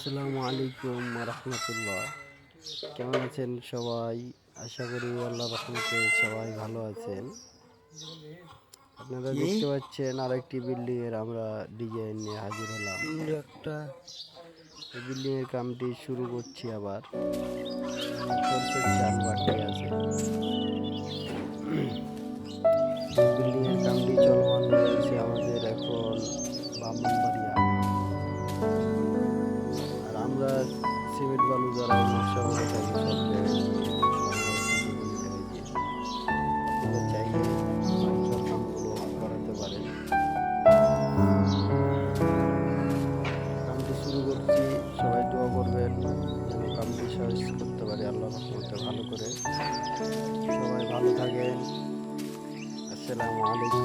আসসালামু আলাইকুম রহমতুল্লাহ। কেমন আছেন সবাই? আশা করি আল্লাহ রহমতে সবাই ভালো আছেন। আপনারা দেখতে পাচ্ছেন আরেকটি বিল্ডিং এর আমরা ডিজাইন নিয়ে হাজির হলাম। এই বিল্ডিং এর কামটি শুরু করছি আবার। ফোর্সের চাল বাকি আছে। বিল্ডিং এর কামটি চলমান রয়েছে আমাদের এখন ব্রাহ্মণবাড়িয়া। আর আমরা সিমেন্ট বালু দ্বারা নকশা করে থাকি সব জায়গায়। চাইলে বাড়িঘর কামগুলো করাতে পারেন। কামটি শুরু করছি, সবাই দোয়া করবেন যেন কামটি সহজ করতে পারে আল্লাহ রহমতে ভালো করে। সবাই ভালো থাকেন। আসসালামু আলাইকুম।